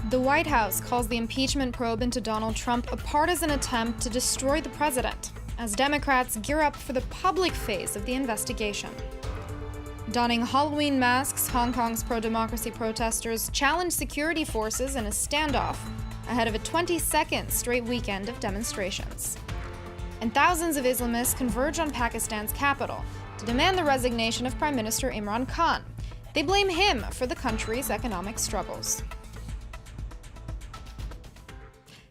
The White House calls the impeachment probe into Donald Trump a partisan attempt to destroy the president, as Democrats gear up for the public phase of the investigation. Donning Halloween masks, Hong Kong's pro-democracy protesters challenge security forces in a standoff ahead of a 22nd straight weekend of demonstrations. And thousands of Islamists converge on Pakistan's capital to demand the resignation of Prime Minister Imran Khan. They blame him for the country's economic struggles.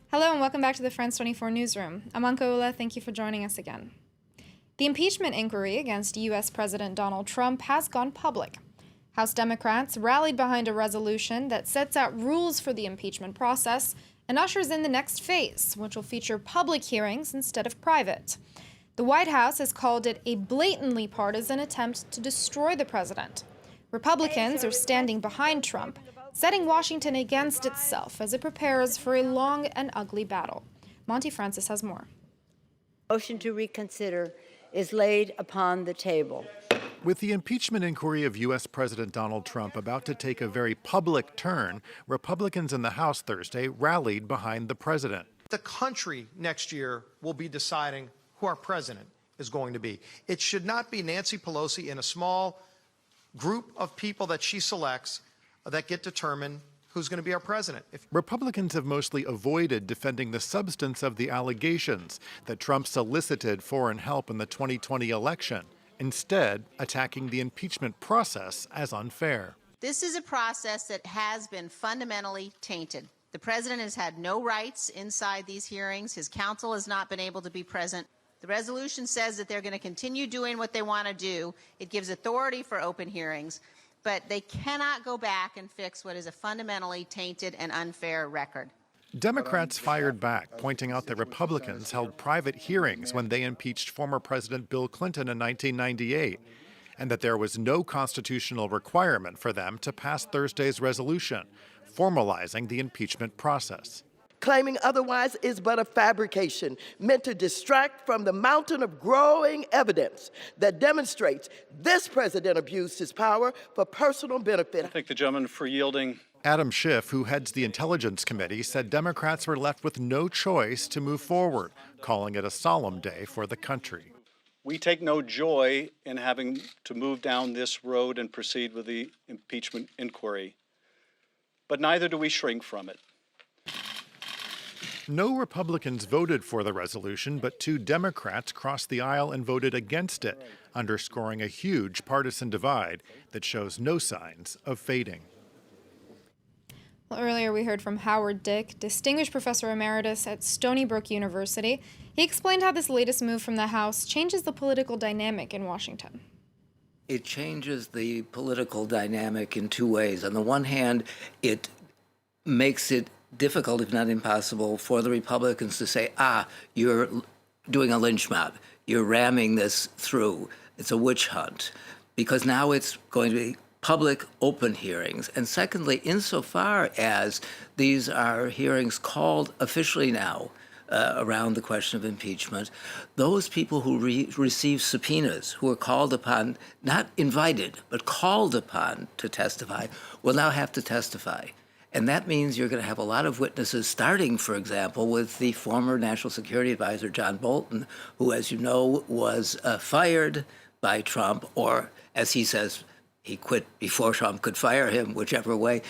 Hello and welcome back to the France 24 newsroom. I'm Anka Ula. Thank you for joining us again. The impeachment inquiry against U.S. President Donald Trump has gone public. House Democrats rallied behind a resolution that sets out rules for the impeachment process and ushers in the next phase, which will feature public hearings instead of private. The White House has called it a blatantly partisan attempt to destroy the president. Republicans are standing behind Trump, setting Washington against itself as it prepares for a long and ugly battle. Monty Francis has more. Motion to reconsider is laid upon the table. With the impeachment inquiry of U.S. President Donald Trump about to take a very public turn, Republicans in the House Thursday rallied behind the president. The country next year will be deciding who our president is going to be. It should not be Nancy Pelosi and a small group of people that she selects that get determined who's going to be our president. Republicans have mostly avoided defending the substance of the allegations that Trump solicited foreign help in the 2020 election, instead attacking the impeachment process as unfair. This is a process that has been fundamentally tainted. The president has had no rights inside these hearings. His counsel has not been able to be present. The resolution says that they're going to continue doing what they want to do. It gives authority for open hearings. But they cannot go back and fix what is a fundamentally tainted and unfair record. Democrats fired back, pointing out that Republicans held private hearings when they impeached former President Bill Clinton in 1998, and that there was no constitutional requirement for them to pass Thursday's resolution, formalizing the impeachment process. Claiming otherwise is but a fabrication meant to distract from the mountain of growing evidence that demonstrates this president abused his power for personal benefit. I thank the gentleman for yielding. Adam Schiff, who heads the Intelligence Committee, said Democrats were left with no choice to move forward, calling it a solemn day for the country. We take no joy in having to move down this road and proceed with the impeachment inquiry, but neither do we shrink from it. No Republicans voted for the resolution, but 2 Democrats crossed the aisle and voted against it, underscoring a huge partisan divide that shows no signs of fading. Well, earlier we heard from Howard Dick, Distinguished Professor Emeritus at Stony Brook University. He explained how this latest move from the House changes the political dynamic in Washington. It changes the political dynamic in 2 ways. On the one hand, it makes it difficult, if not impossible, for the Republicans to say, you're doing a lynch mob. You're ramming this through. It's a witch hunt. Because now it's going to be public, open hearings. And secondly, insofar as these are hearings called officially now around the question of impeachment, those people who receive subpoenas, who are called upon, not invited, but called upon to testify, will now have to testify. And that means you're going to have a lot of witnesses, starting, for example, with the former National Security Advisor, John Bolton, who, as you know, was fired by Trump, or, as he says, he quit before Trump could fire him, whichever way.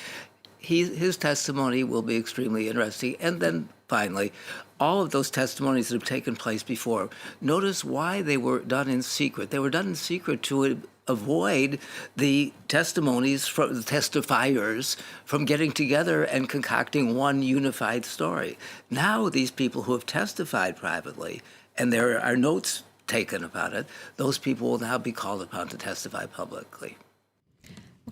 His testimony will be extremely interesting. And then, finally, all of those testimonies that have taken place before, notice why they were done in secret. They were done in secret to avoid the testimonies from the testifiers from getting together and concocting one unified story. Now these people who have testified privately, and there are notes taken about it, those people will now be called upon to testify publicly.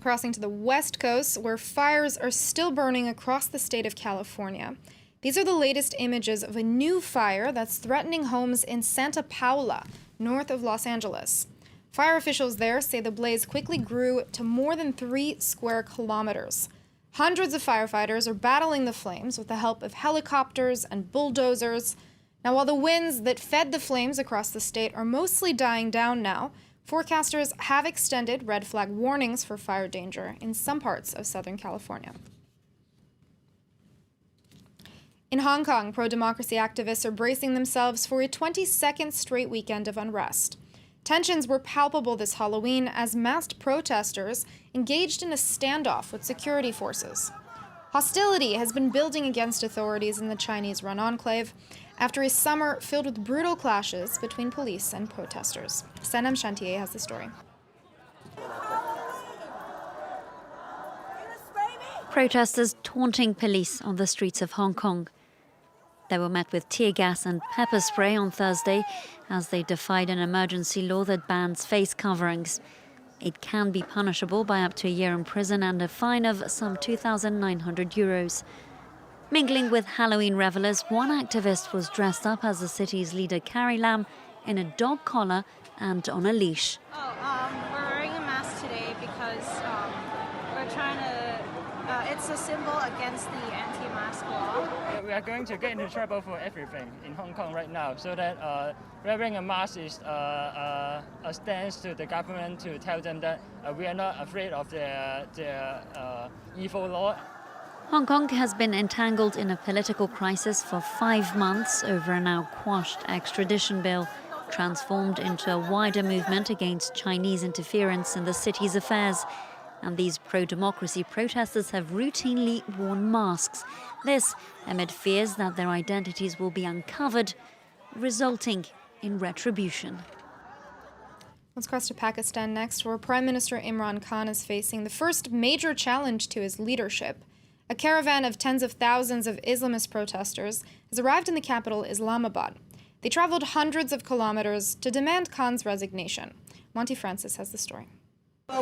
Crossing to the West Coast, where fires are still burning across the state of California. These are the latest images of a new fire that's threatening homes in Santa Paula, north of Los Angeles. Fire officials there say the blaze quickly grew to more than 3 square kilometers. Hundreds of firefighters are battling the flames with the help of helicopters and bulldozers. Now, while the winds that fed the flames across the state are mostly dying down now, forecasters have extended red flag warnings for fire danger in some parts of Southern California. In Hong Kong, pro-democracy activists are bracing themselves for a 22nd straight weekend of unrest. Tensions were palpable this Halloween as masked protesters engaged in a standoff with security forces. Hostility has been building against authorities in the Chinese-run enclave after a summer filled with brutal clashes between police and protesters. Sanam Chantier has the story. Protesters taunting police on the streets of Hong Kong. They were met with tear gas and pepper spray on Thursday as they defied an emergency law that bans face coverings. It can be punishable by up to a year in prison and a fine of some €2,900. Mingling with Halloween revelers, one activist was dressed up as the city's leader Carrie Lam in a dog collar and on a leash. We're wearing a mask today because we're trying to, it's a symbol against the anti-mask law. We are going to get into trouble for everything in Hong Kong right now, so that wearing a mask is a stance to the government to tell them that we are not afraid of their evil law. Hong Kong has been entangled in a political crisis for 5 months over a now quashed extradition bill, transformed into a wider movement against Chinese interference in the city's affairs. And these pro-democracy protesters have routinely worn masks. This amid fears that their identities will be uncovered, resulting in retribution. Let's cross to Pakistan next, where Prime Minister Imran Khan is facing the first major challenge to his leadership. A caravan of tens of thousands of Islamist protesters has arrived in the capital, Islamabad. They traveled hundreds of kilometers to demand Khan's resignation. Monty Francis has the story. We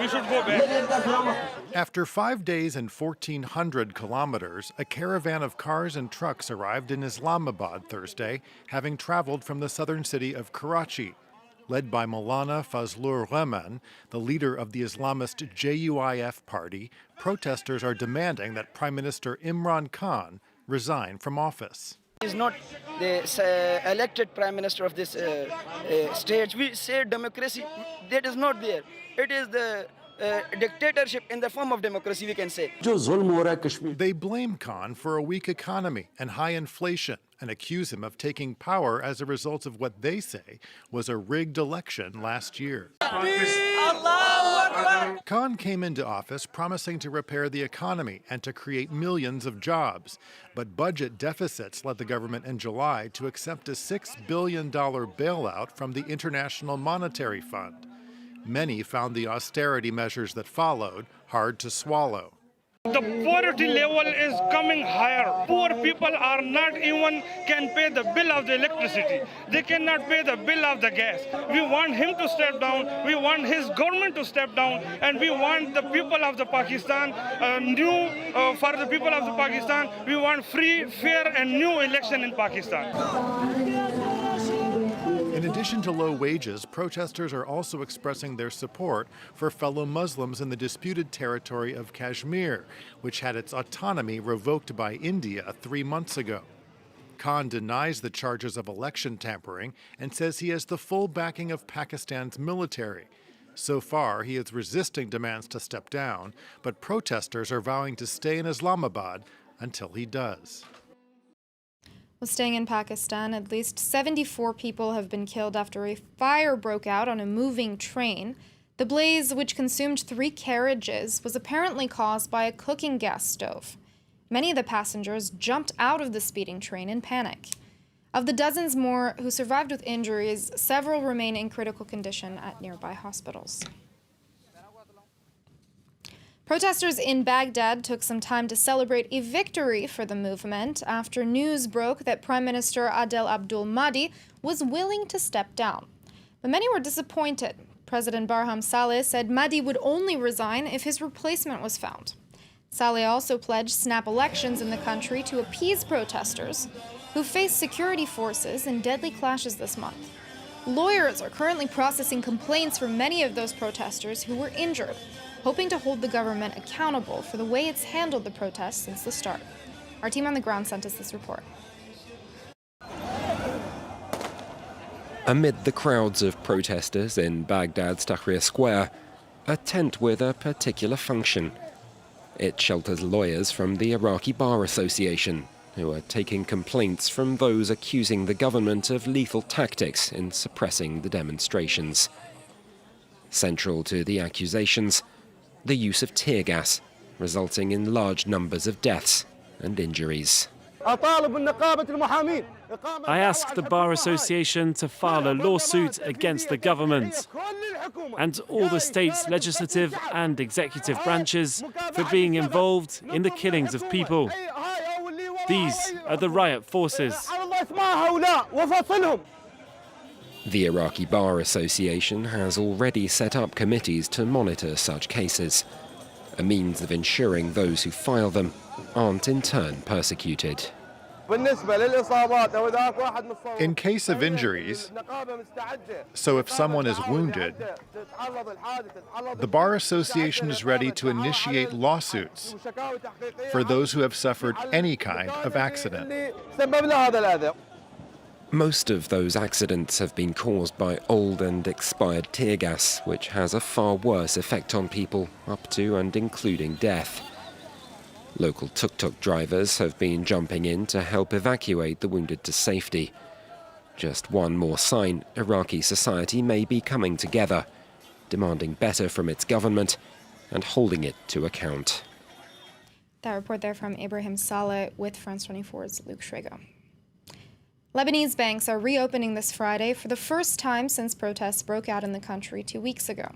should go back. After 5 days and 1,400 kilometers, a caravan of cars and trucks arrived in Islamabad Thursday, having traveled from the southern city of Karachi. Led by Maulana Fazlur Rahman, the leader of the Islamist JUIF party, protesters are demanding that Prime Minister Imran Khan resign from office. He is not the elected prime minister of this state. We say democracy, that is not there. It is the dictatorship in the form of democracy, we can say. They blame Khan for a weak economy and high inflation and accuse him of taking power as a result of what they say was a rigged election last year. Khan came into office promising to repair the economy and to create millions of jobs. But budget deficits led the government in July to accept a $6 billion bailout from the International Monetary Fund. Many found the austerity measures that followed hard to swallow. The poverty level is coming higher. Poor people are not even can pay the bill of the electricity. They cannot pay the bill of the gas. We want him to step down. We want his government to step down. And we want the people of the Pakistan, for the people of the Pakistan, we want free, fair and new election in Pakistan. In addition to low wages, protesters are also expressing their support for fellow Muslims in the disputed territory of Kashmir, which had its autonomy revoked by India 3 months ago. Khan denies the charges of election tampering and says he has the full backing of Pakistan's military. So far, he is resisting demands to step down, but protesters are vowing to stay in Islamabad until he does. Well, staying in Pakistan, at least 74 people have been killed after a fire broke out on a moving train. The blaze, which consumed 3 carriages, was apparently caused by a cooking gas stove. Many of the passengers jumped out of the speeding train in panic. Of the dozens more who survived with injuries, several remain in critical condition at nearby hospitals. Protesters in Baghdad took some time to celebrate a victory for the movement after news broke that Prime Minister Adel Abdul Mahdi was willing to step down. But many were disappointed. President Barham Saleh said Mahdi would only resign if his replacement was found. Saleh also pledged snap elections in the country to appease protesters who face security forces in deadly clashes this month. Lawyers are currently processing complaints from many of those protesters who were injured, hoping to hold the government accountable for the way it's handled the protests since the start. Our team on the ground sent us this report. Amid the crowds of protesters in Baghdad's Tahrir Square, a tent with a particular function. It shelters lawyers from the Iraqi Bar Association, who are taking complaints from those accusing the government of lethal tactics in suppressing the demonstrations. Central to the accusations, the use of tear gas, resulting in large numbers of deaths and injuries. I ask the Bar Association to file a lawsuit against the government and all the state's legislative and executive branches for being involved in the killings of people. These are the riot forces. The Iraqi Bar Association has already set up committees to monitor such cases, a means of ensuring those who file them aren't in turn persecuted. In case of injuries, so if someone is wounded, the Bar Association is ready to initiate lawsuits for those who have suffered any kind of accident. Most of those accidents have been caused by old and expired tear gas, which has a far worse effect on people, up to and including death. Local tuk-tuk drivers have been jumping in to help evacuate the wounded to safety. Just one more sign Iraqi society may be coming together, demanding better from its government and holding it to account. That report there from Ibrahim Saleh with France 24's Luke Schrager. Lebanese banks are reopening this Friday for the first time since protests broke out in the country 2 weeks ago.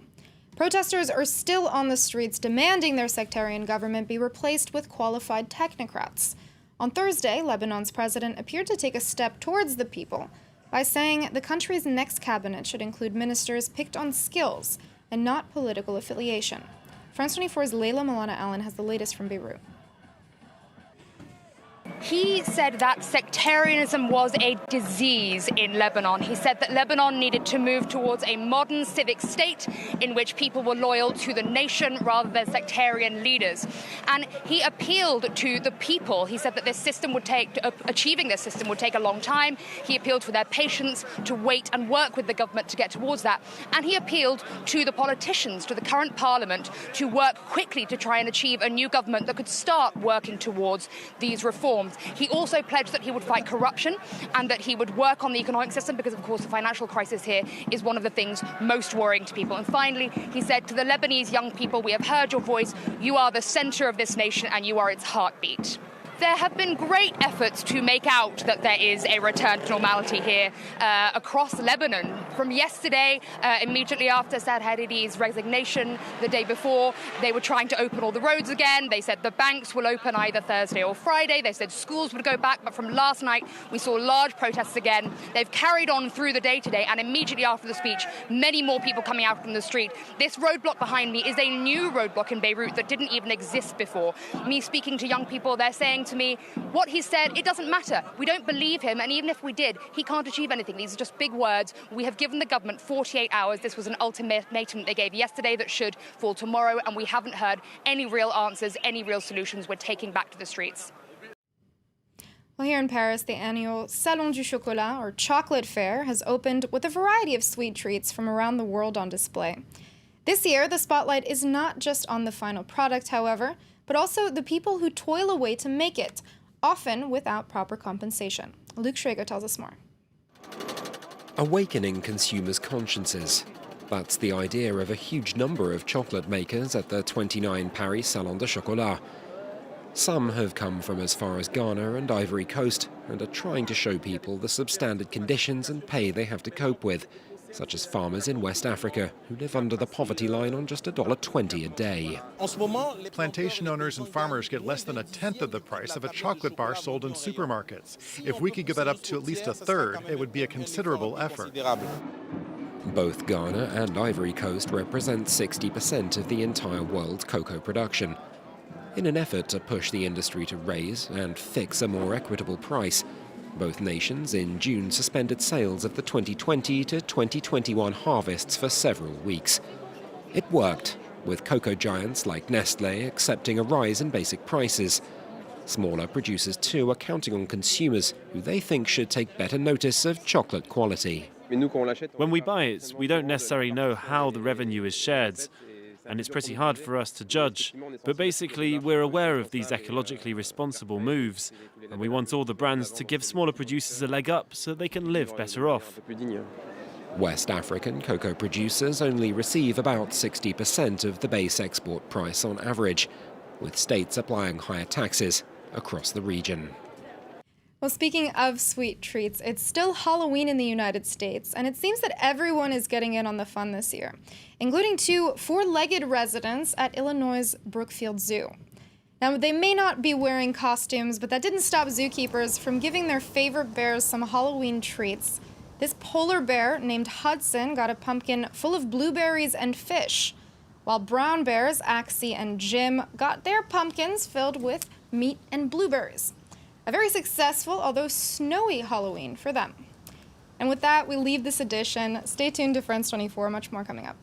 Protesters are still on the streets demanding their sectarian government be replaced with qualified technocrats. On Thursday, Lebanon's president appeared to take a step towards the people by saying the country's next cabinet should include ministers picked on skills and not political affiliation. France 24's Leila Milana Allen has the latest from Beirut. He said that sectarianism was a disease in Lebanon. He said that Lebanon needed to move towards a modern civic state in which people were loyal to the nation rather than sectarian leaders. And he appealed to the people. He said that achieving this system would take a long time. He appealed for their patience to wait and work with the government to get towards that. And he appealed to the politicians, to the current parliament, to work quickly to try and achieve a new government that could start working towards these reforms. He also pledged that he would fight corruption and that he would work on the economic system because, of course, the financial crisis here is one of the things most worrying to people. And finally, he said to the Lebanese young people, we have heard your voice. You are the center of this nation and you are its heartbeat. There have been great efforts to make out that there is a return to normality here across Lebanon. From yesterday, immediately after Saad Haridi's resignation, the day before, they were trying to open all the roads again. They said the banks will open either Thursday or Friday. They said schools would go back. But from last night, we saw large protests again. They've carried on through the day today. And immediately after the speech, many more people coming out from the street. This roadblock behind me is a new roadblock in Beirut that didn't even exist before. Me speaking to young people, they're saying to me, what he said, it doesn't matter. We don't believe him, and even if we did, he can't achieve anything. These are just big words. We have given the government 48 hours. This was an ultimatum they gave yesterday that should fall tomorrow, and we haven't heard any real answers, any real solutions. We're taking back to the streets. Well, here in Paris, the annual Salon du Chocolat, or chocolate fair, has opened with a variety of sweet treats from around the world on display. This year, the spotlight is not just on the final product, however, but also the people who toil away to make it, often without proper compensation. Luke Schrager tells us more. Awakening consumers' consciences. That's the idea of a huge number of chocolate makers at the 29 Paris Salon de Chocolat. Some have come from as far as Ghana and Ivory Coast and are trying to show people the substandard conditions and pay they have to cope with, such as farmers in West Africa who live under the poverty line on just $1.20 a day. Plantation owners and farmers get less than a tenth of the price of a chocolate bar sold in supermarkets. If we could get that up to at least a third, it would be a considerable effort. Both Ghana and Ivory Coast represent 60% of the entire world's cocoa production. In an effort to push the industry to raise and fix a more equitable price, both nations in June suspended sales of the 2020 to 2021 harvests for several weeks. It worked, with cocoa giants like Nestlé accepting a rise in basic prices. Smaller producers too are counting on consumers who they think should take better notice of chocolate quality. When we buy it, we don't necessarily know how the revenue is shared. and it's pretty hard for us to judge. But basically, we're aware of these ecologically responsible moves, and we want all the brands to give smaller producers a leg up so they can live better off. West African cocoa producers only receive about 60% of the base export price on average, with states applying higher taxes across the region. Well, speaking of sweet treats, it's still Halloween in the United States, and it seems that everyone is getting in on the fun this year, including 2 four-legged residents at Illinois' Brookfield Zoo. Now, they may not be wearing costumes, but that didn't stop zookeepers from giving their favorite bears some Halloween treats. This polar bear, named Hudson, got a pumpkin full of blueberries and fish, while brown bears, Axie and Jim, got their pumpkins filled with meat and blueberries. A very successful, although snowy, Halloween for them. And with that, we leave this edition. Stay tuned to France 24, much more coming up.